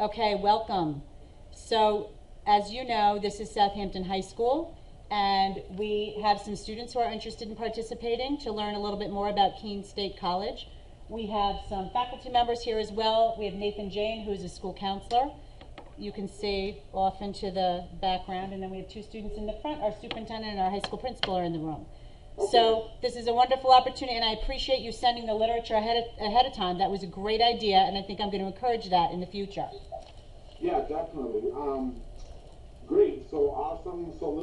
Okay, welcome. So, as you know, this is Southampton High School, and we have some students who are interested in participating to learn a little bit more about Keene State College. We have some faculty members here as well. We have Nathan Jane, who is a school counselor. You can see off into the background, and then we have two students in the front. Our superintendent and our high school principal are in the room. Okay. So this is a wonderful opportunity, and I appreciate you sending the literature ahead of time. That was a great idea, and I think I'm going to encourage that in the future. Yeah, definitely. Great. So awesome. So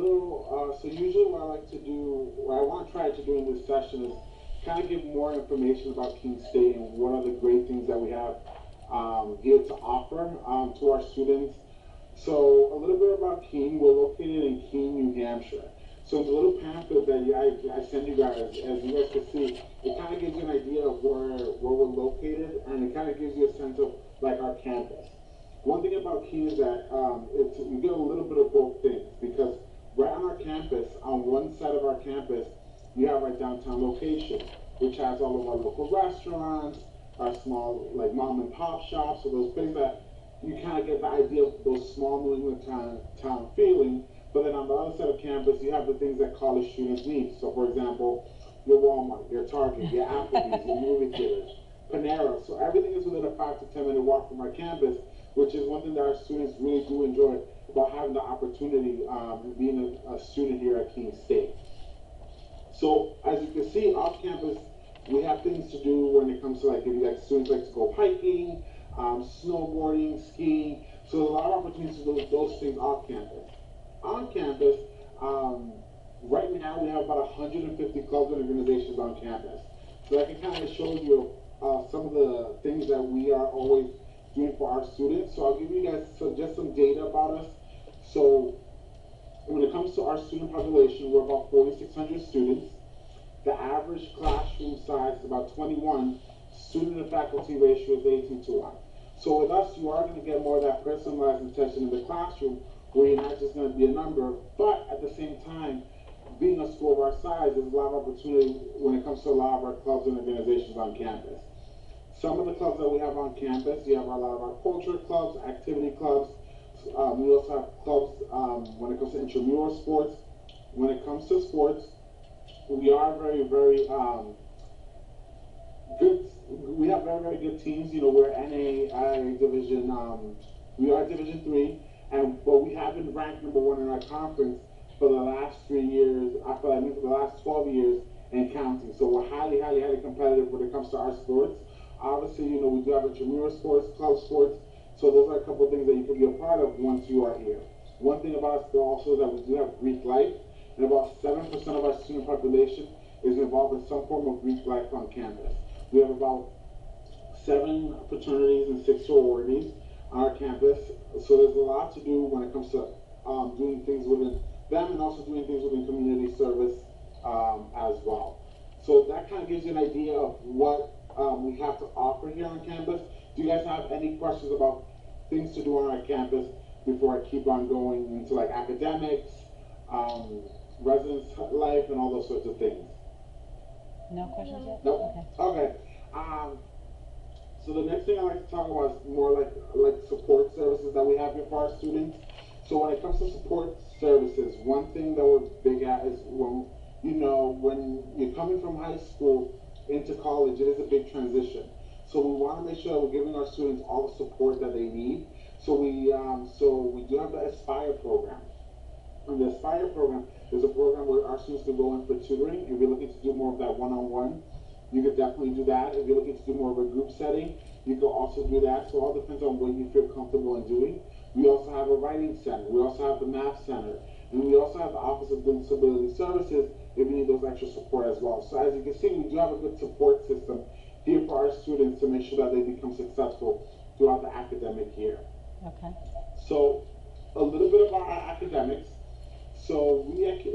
usually what I like to do, what I want to try to do in this session is kind of give more information about Keene State and what are the great things that we have here to offer to our students. So a little bit about Keene. We're located in Keene, New Hampshire. So the little pamphlet that I send you guys, as you guys can see, it kind of gives you an idea of where we're located, and it kind of gives you a sense of like our campus. One thing about Keene is that you get a little bit of both things, because right on our campus, on one side of our campus, you have our downtown location, which has all of our local restaurants, our small like mom and pop shops, so those things that you kind of get the idea of those small New England town feeling. But then on the other side of campus, you have the things that college students need. So for example, your Walmart, your Target, your Applebee's, your movie theaters, Panera. So everything is within a 5 to 10 minute walk from our campus, which is one thing that our students really do enjoy about having the opportunity being a student here at Keene State. So as you can see, off campus, we have things to do when it comes to like, if you like students like to go hiking, snowboarding, skiing. So there's a lot of opportunities to do those things off campus. On campus, right now we have about 150 clubs and organizations on campus. So I can kind of show you some of the things that we are always doing for our students. So I'll give you guys just some data about us. So when it comes to our student population, we're about 4,600 students. The average classroom size is about 21. Student to faculty ratio is 18:1. So with us, you are going to get more of that personalized attention in the classroom, where you're not just going to be a number, but at the same time, being a school of our size, there's a lot of opportunity when it comes to a lot of our clubs and organizations on campus. Some of the clubs that we have on campus, you have a lot of our culture clubs, activity clubs. We also have clubs when it comes to intramural sports. When it comes to sports, we are very, very good. We have very, very good teams. You know, we're NAIA division. We are Division III, but we have been ranked #1 in our conference for the last 3 years. I feel like for the last 12 years and counting. So we're highly, highly, highly competitive when it comes to our sports. Obviously, you know, we do have intramural sports, club sports. So those are a couple of things that you can be a part of once you are here. One thing about us also is that we do have Greek life, and about 7% of our student population is involved in some form of Greek life on campus. We have about 7 fraternities and 6 sororities on our campus. So there's a lot to do when it comes to doing things within them and also doing things within community service as well. So that kind of gives you an idea of what we have to offer here on campus. Do you guys have any questions about things to do on our campus before I keep on going into like academics, residence life, and all those sorts of things? No questions yet? Nope. Okay. So the next thing I like to talk about is more like support services that we have here for our students. So when it comes to support services, one thing that we're big at is when you're coming from high school into college, it is a big transition. So we want to make sure that we're giving our students all the support that they need. So we do have the Aspire program. And the Aspire program is a program where our students can go in for tutoring. If you're looking to do more of that one-on-one, you could definitely do that. If you're looking to do more of a group setting, you can also do that. So it all depends on what you feel comfortable in doing. We also have a writing center. We also have the math center. And we also have the Office of Disability Services if you need those extra support as well. So as you can see, we do have a good support system here for our students to make sure that they become successful throughout the academic year. Okay. So a little bit about our academics. So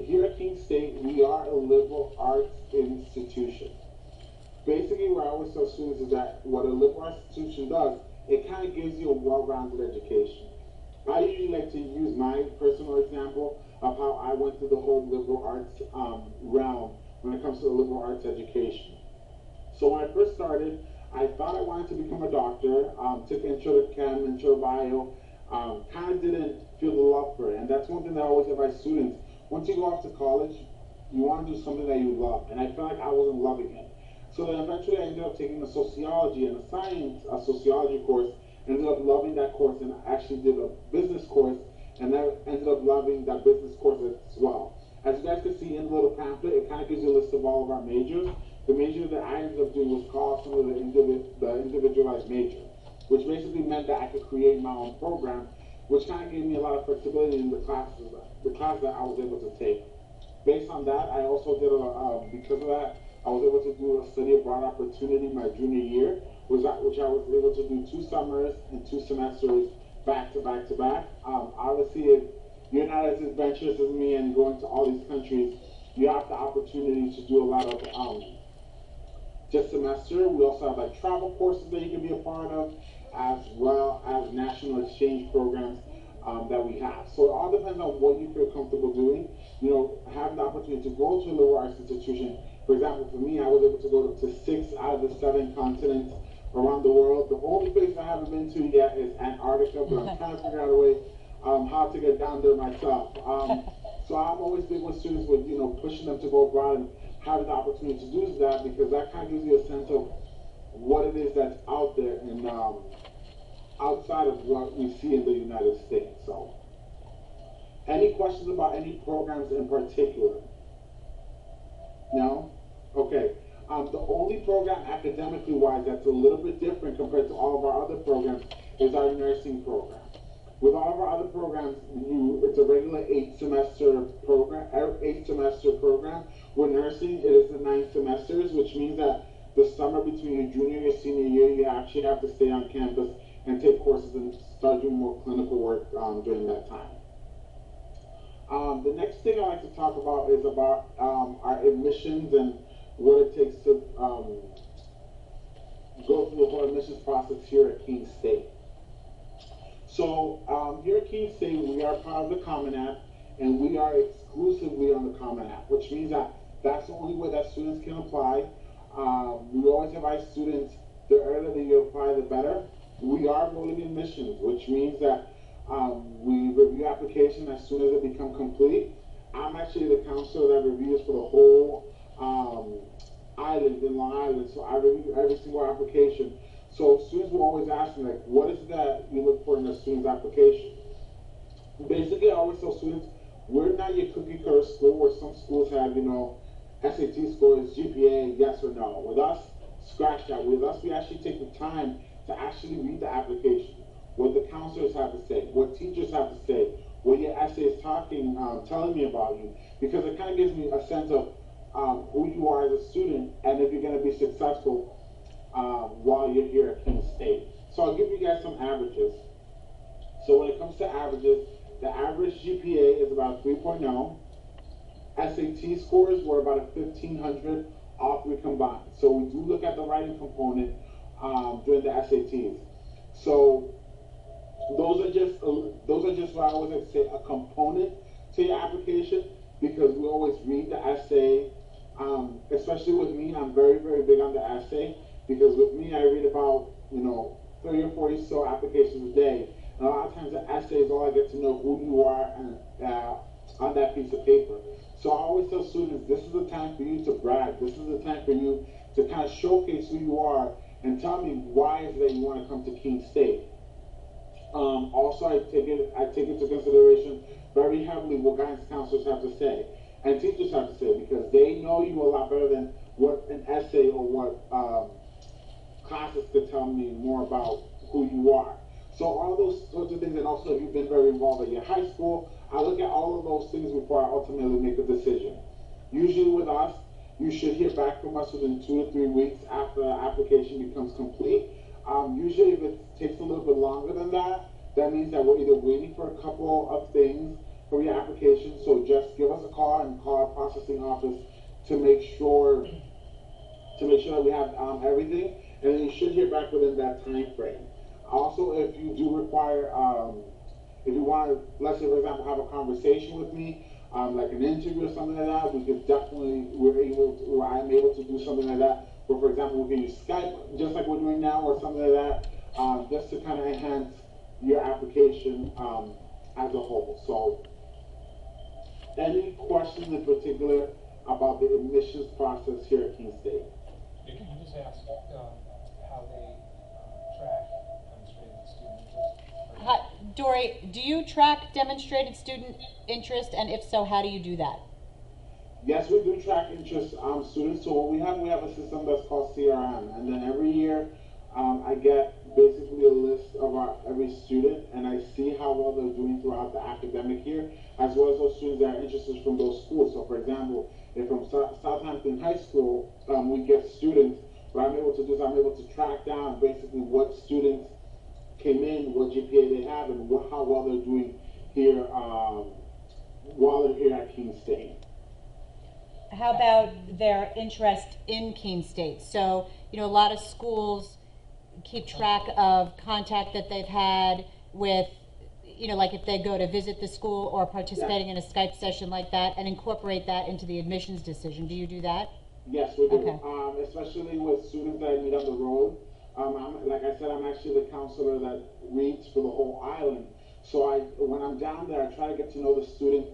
here at Keene State, we are a liberal arts institution. Basically, what I always tell students is that what a liberal arts institution does, it kind of gives you a well-rounded education. I usually like to use my personal example of how I went through the whole liberal arts realm when it comes to the liberal arts education. So when I first started, I thought I wanted to become a doctor, took intro to chem, intro to bio, kind of didn't feel the love for it. And that's one thing that I always advise students. Once you go off to college, you want to do something that you love. And I felt like I wasn't loving it. So then eventually I ended up taking a sociology and a sociology course, ended up loving that course, and actually did a business course, and I ended up loving that business course as well. As you guys can see in the little pamphlet, it kind of gives you a list of all of our majors. The major that I ended up doing was called some of the individualized major, which basically meant that I could create my own program, which kind of gave me a lot of flexibility in the classes that I was able to take. Based on that, I also did because of that, I was able to do a study abroad opportunity my junior year, which I was able to do 2 summers and 2 semesters back to back to back. Obviously, if you're not as adventurous as me and going to all these countries, you have the opportunity to do a lot of just semester. We also have like travel courses that you can be a part of, as well as national exchange programs that we have. So it all depends on what you feel comfortable doing. You know, having the opportunity to go to a liberal arts institution. For example, for me, I was able to go to 6 out of the 7 continents around the world. The only place I haven't been to yet is Antarctica, but I'm trying to figure out a way how to get down there myself. So I'm always big with students with, you know, pushing them to go abroad and having the opportunity to do that, because that kind of gives you a sense of what it is that's out there and outside of what we see in the United States. So, any questions about any programs in particular? No? Okay. The only program academically wise that's a little bit different compared to all of our other programs is our nursing program. With all of our other programs, it's a regular 8-semester program. With nursing, it is the 9 semesters, which means that the summer between your junior and your senior year, you actually have to stay on campus and take courses and start doing more clinical work during that time. The next thing I like to talk about is about our admissions and what it takes to go through the whole admissions process here at Keene State. So here at Keene State, we are part of the Common App, and we are exclusively on the Common App, which means that that's the only way that students can apply. We always advise students, the earlier that you apply, the better. We are rolling admissions, which means that we review application as soon as it becomes complete. I'm actually the counselor that reviews for the whole island in Long Island, so I review every single application. So students will always ask me, like, what is it that you look for in a student's application? Basically, I always tell students, we're not your cookie cutter school where some schools have, you know, SAT scores, GPA, yes or no. With us, scratch that. With us, we actually take the time to actually read the application, what the counselors have to say, what teachers have to say, what your essay is telling me about you, because it kind of gives me a sense of who you are as a student and if you're going to be successful while you're here at Keene State. So I'll give you guys some averages. So when it comes to averages, the average GPA is about 3.0. SAT scores were about a 1,500, all 3 combined. So we do look at the writing component during the SATs. So those are just what I always like to say, a component to your application, because we always read the essay. Especially with me, I'm very, very big on the essay, because with me, I read about, you know, 30 or 40 so applications a day. And a lot of times the essay is all I get to know who you are and, on that piece of paper. So I always tell students, this is the time for you to brag. This is the time for you to kind of showcase who you are and tell me why is it that you want to come to Keene State. Also, I take into consideration very heavily what guidance counselors have to say and teachers have to say, because they know you a lot better than what an essay or what classes could tell me more about who you are. So all those sorts of things, and also if you've been very involved at your high school, I look at all of those things before I ultimately make a decision. Usually with us, you should hear back from us within 2 to 3 weeks after the application becomes complete. Usually if it takes a little bit longer than that, that means that we're either waiting for a couple of things for your application, so just give us a call and call our processing office to make sure that we have everything, and then you should hear back within that time frame. Also, if you do require, if you want to, let's say for example, have a conversation with me, like an interview or something like that, we could definitely, I'm able to do something like that But for example, we can use Skype, just like we're doing now, or something like that, just to kind of enhance your application as a whole. So, any questions in particular about the admissions process here at Keene State? Can you just ask how they track demonstrated student interest? Hi, Dory, do you track demonstrated student interest, and if so, how do you do that? Yes, we do track interest students. So what we have a system that's called CRM, and then every year I get basically a list of every student, and I see how well they're doing throughout the academic year, as well as those students that are interested from those schools. So for example, if from Southampton High School we get students, what I'm able to do is I'm able to track down basically what students came in, what GPA they have, and how well they're doing here while they're here at Keene State. How about their interest in Keene State? So, you know, a lot of schools keep track of contact that they've had with, you know, like if they go to visit the school or participating in a Skype session like that, and incorporate that into the admissions decision. Do you do that? Yes, we do. Okay. Especially with students that I meet on the road. Like I said, I'm actually the counselor that reads for the whole island. So when I'm down there, I try to get to know the students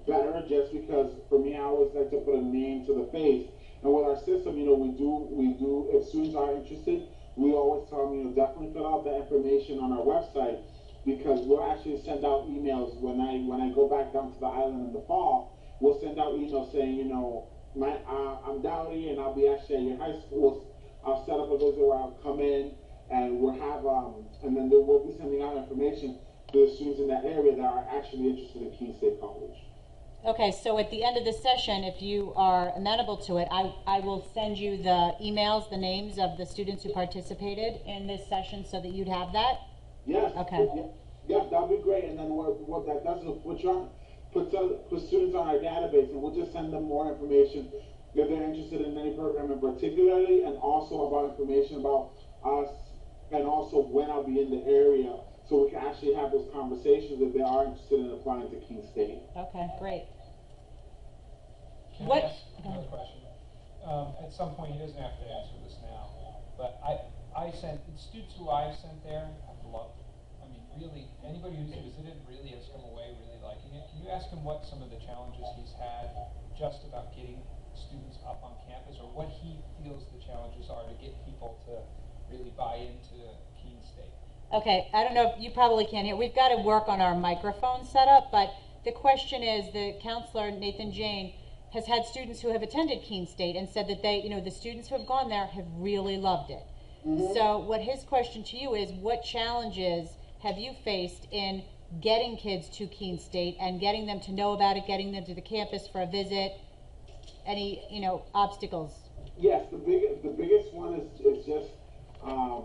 better, just because for me, I always like to put a name to the face. And with our system, you know, we do, if students are interested, we always tell them, you know, definitely fill out the information on our website, because we'll actually send out emails when I go back down to the island in the fall. We'll send out emails saying, you know, I'm Dowdy and I'll be actually at your high school. I'll set up a visit where I'll come in, and we'll have and then we'll be sending out information to the students in that area that are actually interested in Keene State College. Okay, so at the end of the session, if you are amenable to it, I will send you the emails, the names of the students who participated in this session, so that you'd have that? Yes. Okay. Yeah, that'll be great. And then what that does is put students on our database, and we'll just send them more information if they're interested in any program in particularly, and also about information about us, and also when I'll be in the area, so we can actually have those conversations if they are interested in applying to Keene State. Okay, great. Can What? I ask another question? At some point, he doesn't have to answer this now, but I sent, the students who I've sent there have loved it. I mean, really, anybody who's visited really has come away really liking it. Can you ask him what some of the challenges he's had just about getting students up on campus, or what he feels the challenges are to get people to really buy into Keene State? Okay, I don't know if you probably can't hear. We've got to work on our microphone setup, but the question is, the counselor, Nathan Jane, has had students who have attended Keene State and said that they, you know, the students who have gone there have really loved it. Mm-hmm. So what his question to you is, what challenges have you faced in getting kids to Keene State and getting them to know about it, getting them to the campus for a visit? Any, you know, obstacles? Yes, the biggest one is just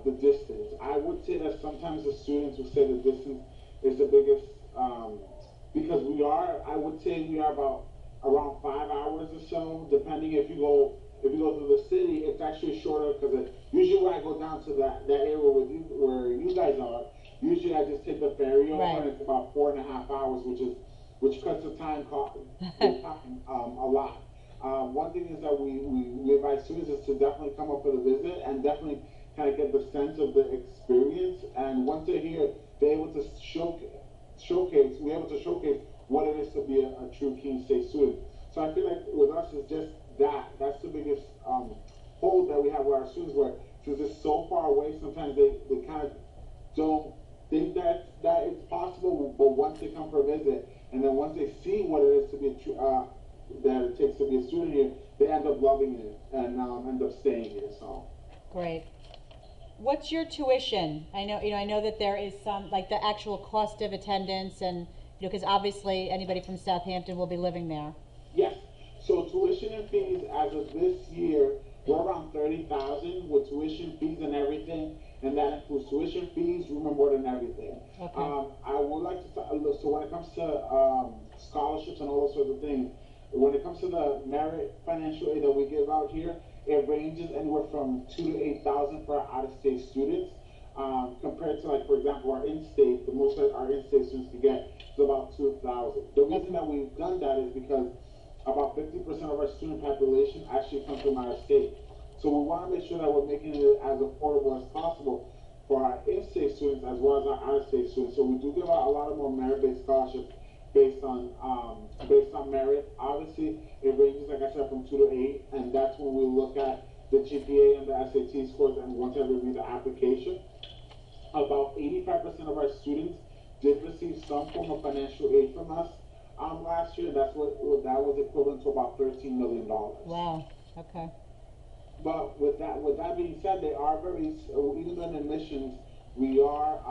the distance. I would say that sometimes the students will say the distance is the biggest, because I would say we are about around 5 hours or so, depending if you go through the city. It's actually shorter, because usually when I go down to that area where you guys are, usually I just take the ferry over, right, and it's about 4.5 hours, which cuts the time a lot. One thing is that we advise students is to definitely come up for the visit and definitely kind of get the sense of the experience. And once they're here, they're able to showcase what it is to be a true Keene State student. So I feel like with us, it's just that's the biggest hold that we have with our students, where since it's so far away, sometimes they kind of don't think that it's possible, but once they come for a visit, and then once they see what it is to be a true that it takes to be a student here, they end up loving it and end up staying here. So great. What's your tuition? I know that there is some, like the actual cost of attendance, and you know, because obviously anybody from Southampton will be living there. Yes. So tuition and fees as of this year, we're around $30,000 with tuition fees and everything, and that includes tuition fees, room and board, and everything. Okay. I would like to so when it comes to scholarships and all those sorts of things, when it comes to the merit financial aid that we give out here, it ranges anywhere from $2,000 to $8,000 for our out-of-state students, compared to, like, for example, our in-state. The most that our in-state students can get is about $2,000. The reason that we've done that is because about 50% of our student population actually comes from our state. So we want to make sure that we're making it as affordable as possible for our in-state students as well as our out-of-state students. So we do give out a lot of more merit-based scholarships based on merit. Obviously, it ranges, like I said, from 2 to 8, and that's when we look at the GPA and the SAT scores, and once I review the application. About 85% of our students did receive some form of financial aid from us last year. That was equivalent to about $13 million. Wow. Okay. But with that being said, they are very, even in admissions, we are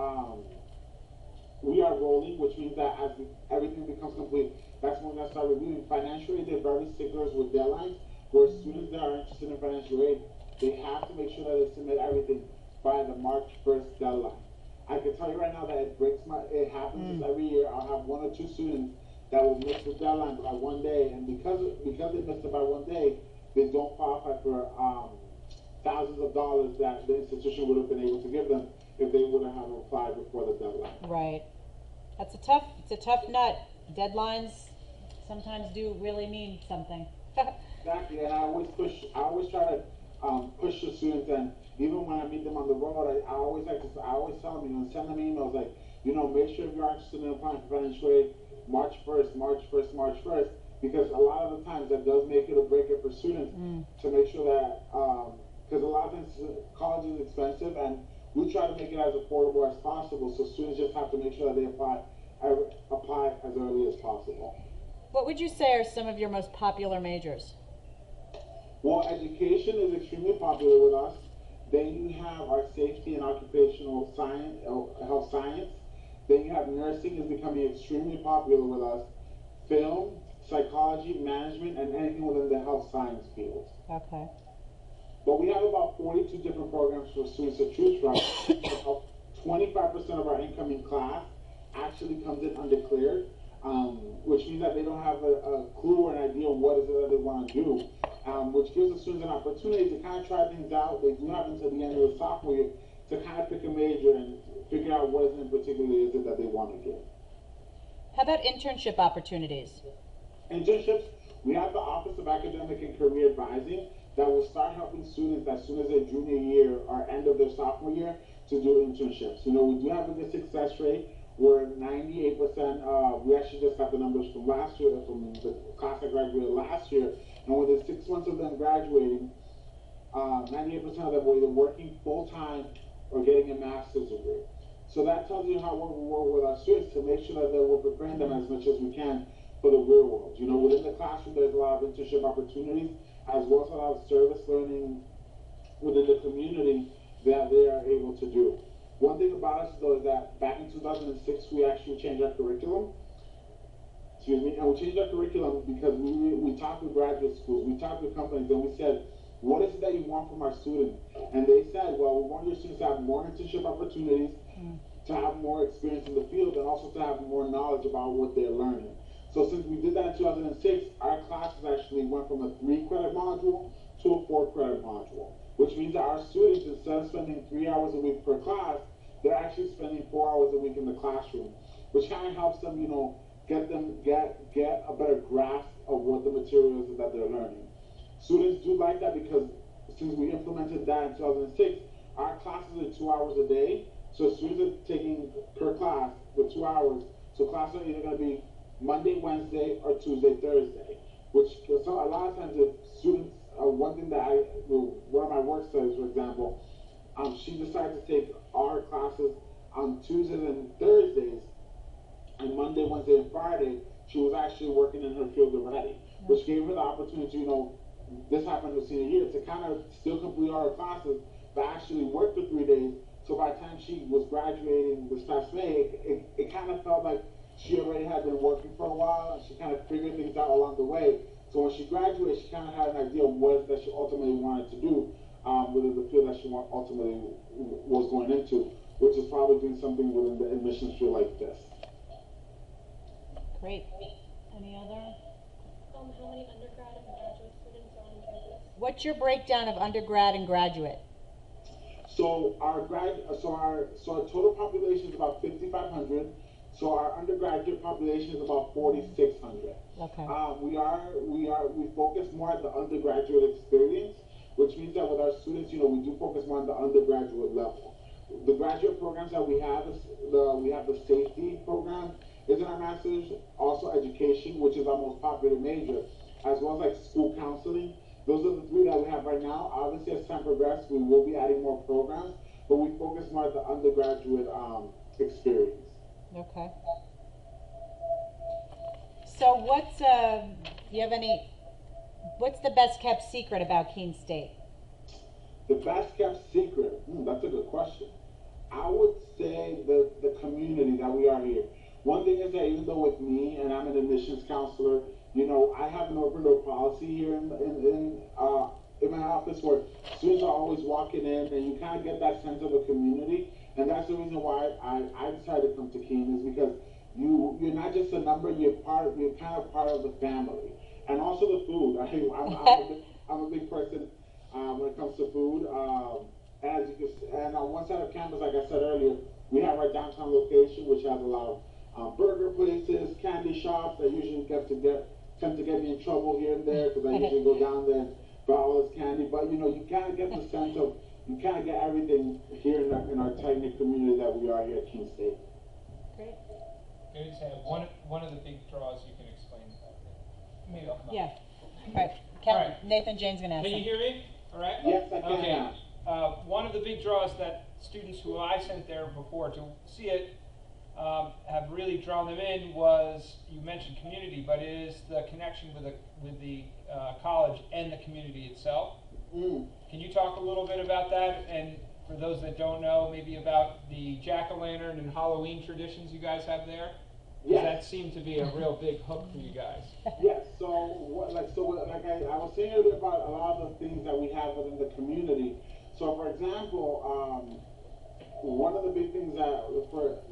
rolling, which means that as everything becomes complete, that's when we're going to start reviewing. Financial aid, they're very sticklers with deadlines, where students that are interested in financial aid, they have to make sure that they submit everything by the March 1st deadline. I can tell you right now that it happens every year. I'll have 1 or 2 students that will miss the deadline by 1 day, and because they missed it by 1 day, they don't qualify for thousands of dollars that the institution would have been able to give them if they would have applied before the deadline. Right. It's a tough nut. Deadlines sometimes do really mean something. Exactly, and I always try to push the students, and even when I meet them on the road, I always tell them, send them emails like, make sure if you're interested in applying for financial aid, March 1st, because a lot of the times that does make it or break it for students to make sure that, because a lot of times college is expensive, and we try to make it as affordable as possible, so students just have to make sure that they apply as early as possible. What would you say are some of your most popular majors? Well, education is extremely popular with us. Then you have our safety and occupational science, health science. Then you have nursing is becoming extremely popular with us. Film, psychology, management, and anything within the health science field. Okay. But we have about 42 different programs for students to choose from. 25% of our incoming class actually comes in undeclared, which means that they don't have a clue or an idea of what is it that they want to do, which gives the students an opportunity to kind of try things out. They do have until the end of the sophomore year to kind of pick a major and figure out what is in particular is it that they want to do. How about internship opportunities? Internships, we have the Office of Academic and Career Advising that will start helping students as soon as their junior year or end of their sophomore year to do internships. We do have a good success rate. We're 98%, we actually just got the numbers from last year, from the class that graduated last year, and within 6 months of them graduating, 98% of them were either working full-time or getting a master's degree. So that tells you how we work with our students to make sure that we're preparing them as much as we can for the real world. Within the classroom, there's a lot of internship opportunities, as well as a lot of service learning within the community that they are able to do. One thing about us, though, is that back in 2006, we actually changed our curriculum. And we changed our curriculum because we talked with graduate schools, we talked with companies, and we said, what is it that you want from our students? And they said, well, we want your students to have more internship opportunities, to have more experience in the field, and also to have more knowledge about what they're learning. So since we did that in 2006, our classes actually went from a 3-credit module to a 4-credit module, which means that our students, instead of spending 3 hours a week per class, they're actually spending 4 hours a week in the classroom, which kind of helps them, get a better grasp of what the material is that they're learning. Students do like that because since we implemented that in 2006, our classes are 2 hours a day. So students are taking per class for 2 hours. So classes are either going to be Monday, Wednesday, or Tuesday, Thursday. Which a lot of times, if students, one thing that one of my work studies, for example, she decided to take our classes on Tuesdays and Thursdays, and Monday, Wednesday, and Friday, she was actually working in her field already, which gave her the opportunity, this happened her senior year, to kind of still complete all her classes, but actually work for 3 days. So by the time she was graduating this past May, it kind of felt like she already had been working for a while, and she kind of figured things out along the way. So when she graduated, she kind of had an idea of what that she ultimately wanted to do within the field that she ultimately was going into, which is probably doing something within the admissions field like this. Great. Any other? How many undergrad and graduate students are on campus? What's your breakdown of undergrad and graduate? So our total population is about 5,500. So our undergraduate population is about 4,600. Okay. We focus more at the undergraduate experience. which means that with our students, we do focus more on the undergraduate level. The graduate programs that we have we have the safety program is in our master's, also education, which is our most popular major, as well as like school counseling. Those are the three that we have right now. Obviously, as time progresses, we will be adding more programs, but we focus more on the undergraduate experience. Okay. So what's what's the best kept secret about Keene State? The best kept secret? That's a good question. I would say the community that we are here. One thing is that even though with me, and I'm an admissions counselor, I have an open door policy here in my office where students are always walking in, and you kind of get that sense of a community. And that's the reason why I decided to come to Keene, is because you're not just a number, you're kind of part of the family. And also the food. I'm a big person when it comes to food. And on one side of campus, like I said earlier, we have our downtown location, which has a lot of burger places, candy shops that usually tend to get me in trouble here and there, because I usually go down there and buy all this candy. But you kind of get the sense of, you kind of get everything here in our tight-knit community that we are here at Keene State. Great. Good example. One of the big draws you can explain. Maybe I'll come up. Yeah. All right. All right. Nathan Jane's going to ask. Can you hear me? All right? Yes, I can. Okay. One of the big draws that students who I sent there before to see it have really drawn them in was, you mentioned community, but it is the connection with the college and the community itself. Can you talk a little bit about that? And for those that don't know, maybe about the jack-o'-lantern and Halloween traditions you guys have there? Yes. That seemed to be a real big hook for you guys. Yes. So I was saying earlier about a lot of the things that we have within the community. So, for example, one of the big things that for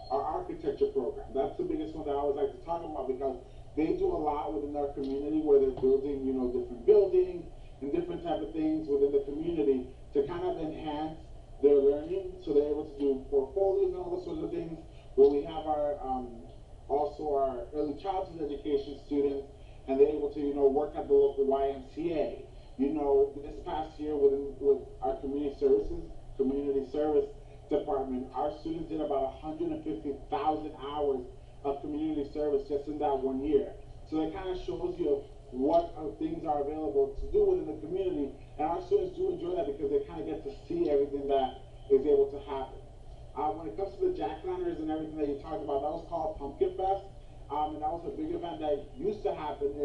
our architecture program, that's the biggest one that I always like to talk about, because they do a lot within our community where they're building, different buildings and different type of things within the community to kind of enhance their learning. So they're able to do portfolios and all those sorts of things. Where we have also our early childhood education students, and they're able to work at the local YMCA. This past year with our community service department, our students did about 150,000 hours of community service just in that 1 year. So that kind of shows you what things are available to do within the community, and our students do enjoy that because they kind of get to see everything that is able to happen. When it comes to the jack-o'-lanterns and everything that you talked about, that was called Pumpkin Fest, and that was a big event that used to happen.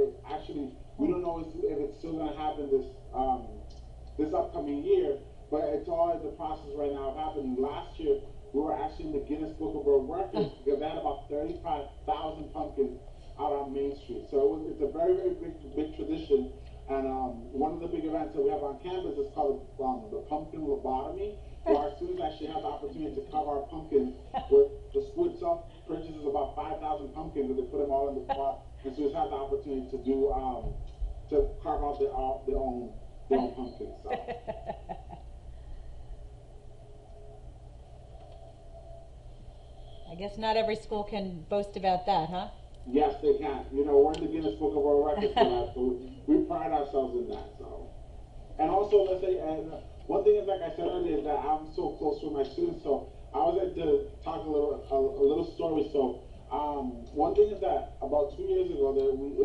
We don't know if it's still going to happen this upcoming year, but it's all in the process right now of happening. Last year, we were actually in the Guinness Book of World Records because they had about 35,000 pumpkins out on Main Street. So it's a very, very big tradition. And one of the big events that we have on campus is called the Pumpkin Lobotomy, where our students actually have the opportunity to carve our pumpkins. Where the school itself purchases about 5,000 pumpkins, and they put them all in the pot, and students have the opportunity to do to carve out their own pumpkins. So. I guess not every school can boast about that, huh? Yes, they can. We're in the Guinness Book of World Records for that, so we pride ourselves in that. So, and also, let's say, and one thing is, like I said earlier, is that I'm so close with my students. So I was able to talk a little story. So one thing is that about 2 years ago,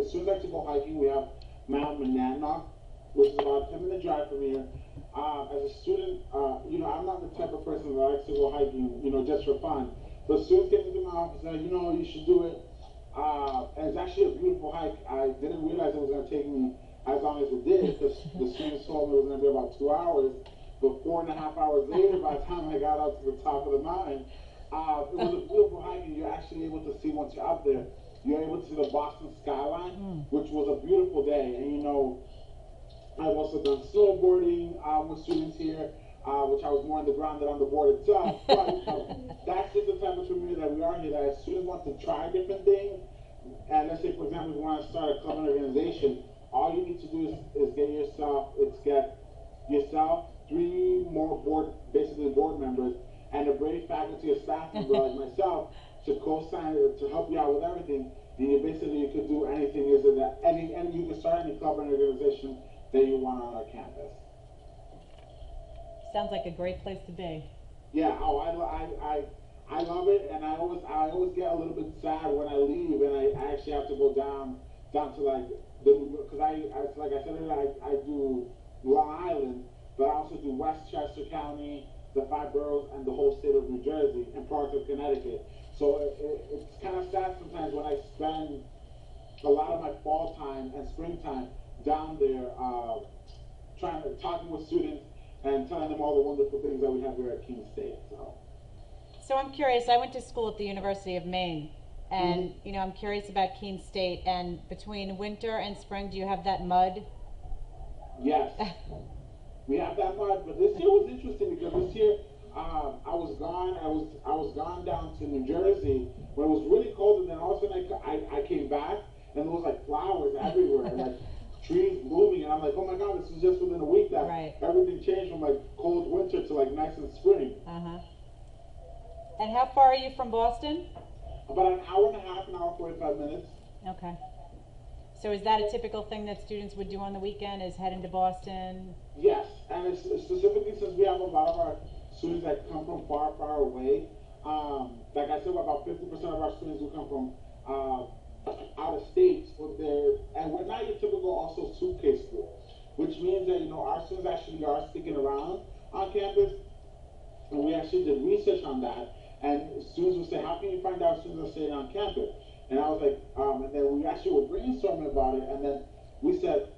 as soon as I like to go hiking, we have Mount Monadnock, which is about a 10-minute drive from here. As a student, I'm not the type of person that likes to go hiking, just for fun. But students came into my office and said, you should do it. And it's actually a beautiful hike. I didn't realize it was going to take me as long as it did, because the students told me it was going to be about 2 hours. But 4.5 hours later, by the time I got up to the top of the mountain, it was a beautiful hike, and you're actually able to see, once you're up there, you're able to see the Boston skyline, which was a beautiful day. And I've also done snowboarding with students here, which I was more on the ground than on the board itself. But that's just the type of community that we are here, that students want to try different things. And let's say, for example, if you want to start a club and organization, all you need to do is get yourself 3 more board members, and a brave faculty or staff member like myself to co-sign to help you out with everything. And you could do anything, and you can start any club and organization that you want on our campus. Sounds like a great place to be. Yeah, oh, I love it, and I always get a little bit sad when I leave, and I actually have to go down to like because like I said earlier, I do Long Island, but I also do Westchester County, the 5 boroughs, and the whole state of New Jersey and parts of Connecticut. So it's kind of sad sometimes when I spend a lot of my fall time and springtime down there, talking with students and telling them all the wonderful things that we have here at Keene State. So I'm curious, I went to school at the University of Maine, and you know, I'm curious about Keene State, and between winter and spring, do you have that mud? Yes, we have that mud, but this year was interesting because this year I was gone down to New Jersey when it was really cold, and then all of a sudden I came back and there was like flowers everywhere and like trees blooming, and I'm like, oh my God, this was just within a week that everything changed from like cold winter to like nice and spring. And how far are you from Boston? About an hour and a half, an hour 45 minutes. Okay. So is that a typical thing that students would do on the weekend, is head into Boston? Yes, and it's specifically since we have a lot of our students that come from far, far away. Like I said, about 50% of our students who come from out of states, and we're not your typical also suitcase school, which means that, you know, our students actually are sticking around on campus, and we actually did research on that. And students would say, how can you find out students are staying on campus? And I was like, and then we actually were brainstorming about it, and then we said,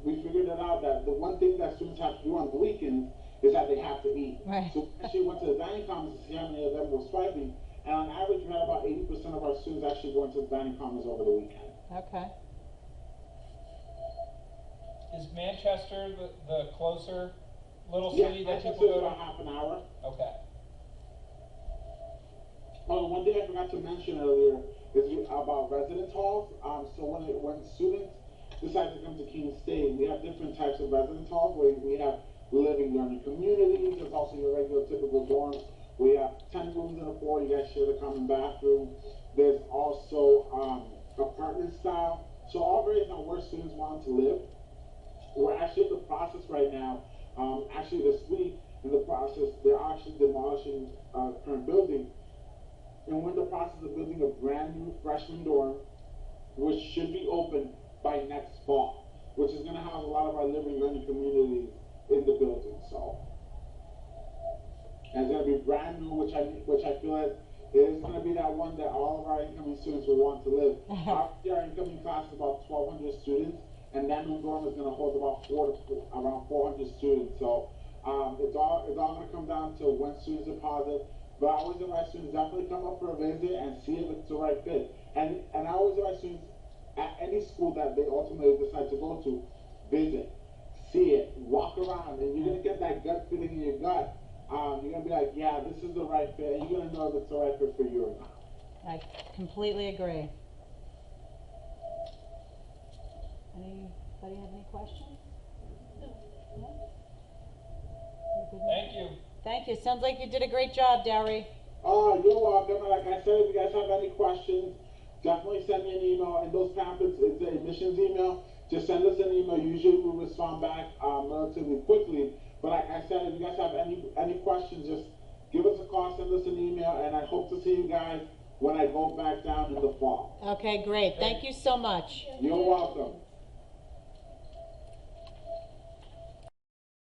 we figured it out that the one thing that students have to do on the weekends is that they have to eat. Right. So we actually went to the dining commons to see how many of them were swiping, and on average we had about 80% of our students actually going to the dining commons over the weekend. Okay. Is Manchester the closer little Yeah, city that Manchester people is go to? about half an hour. Okay. Oh, one thing I forgot to mention earlier is about residence halls. So when students decide to come to Keene State, we have different types of residence halls where we have living learning communities. There's also your regular typical dorms. We have 10 rooms in a floor. You guys share the common bathroom. There's also apartment style. So all based on where students want to live. We're actually in the process right now. Actually this week in the process, they're actually demolishing current building. And we're in the process of building a brand new freshman dorm, which should be open by next fall, which is going to have a lot of our living learning communities in the building. So, and it's going to be brand new, which I feel like is going to be that one that all of our incoming students will want to live. Our incoming class is about 1,200 students, and that new dorm is going to hold about around 400 students. So, it's all going to come down to when students deposit. But I always invite students definitely come up for a visit and see if it's the right fit. And I always invite students at any school that they ultimately decide to go to, visit, see it, walk around, and you're gonna get that gut feeling in your gut. You're gonna be like, yeah, this is the right fit. And you're gonna know if it's the right fit for you or not. I completely agree. Anybody have any questions? No? Thank you. Thank you. Sounds like you did a great job, Dowry. Oh, you're welcome. Like I said, if you guys have any questions, definitely send me an email. And those pamphlets, it's an admissions email. Just send us an email. Usually we respond back relatively quickly. But like I said, if you guys have any questions, just give us a call, send us an email, and I hope to see you guys when I go back down in the fall. Okay, great. Thank you so much. You're welcome.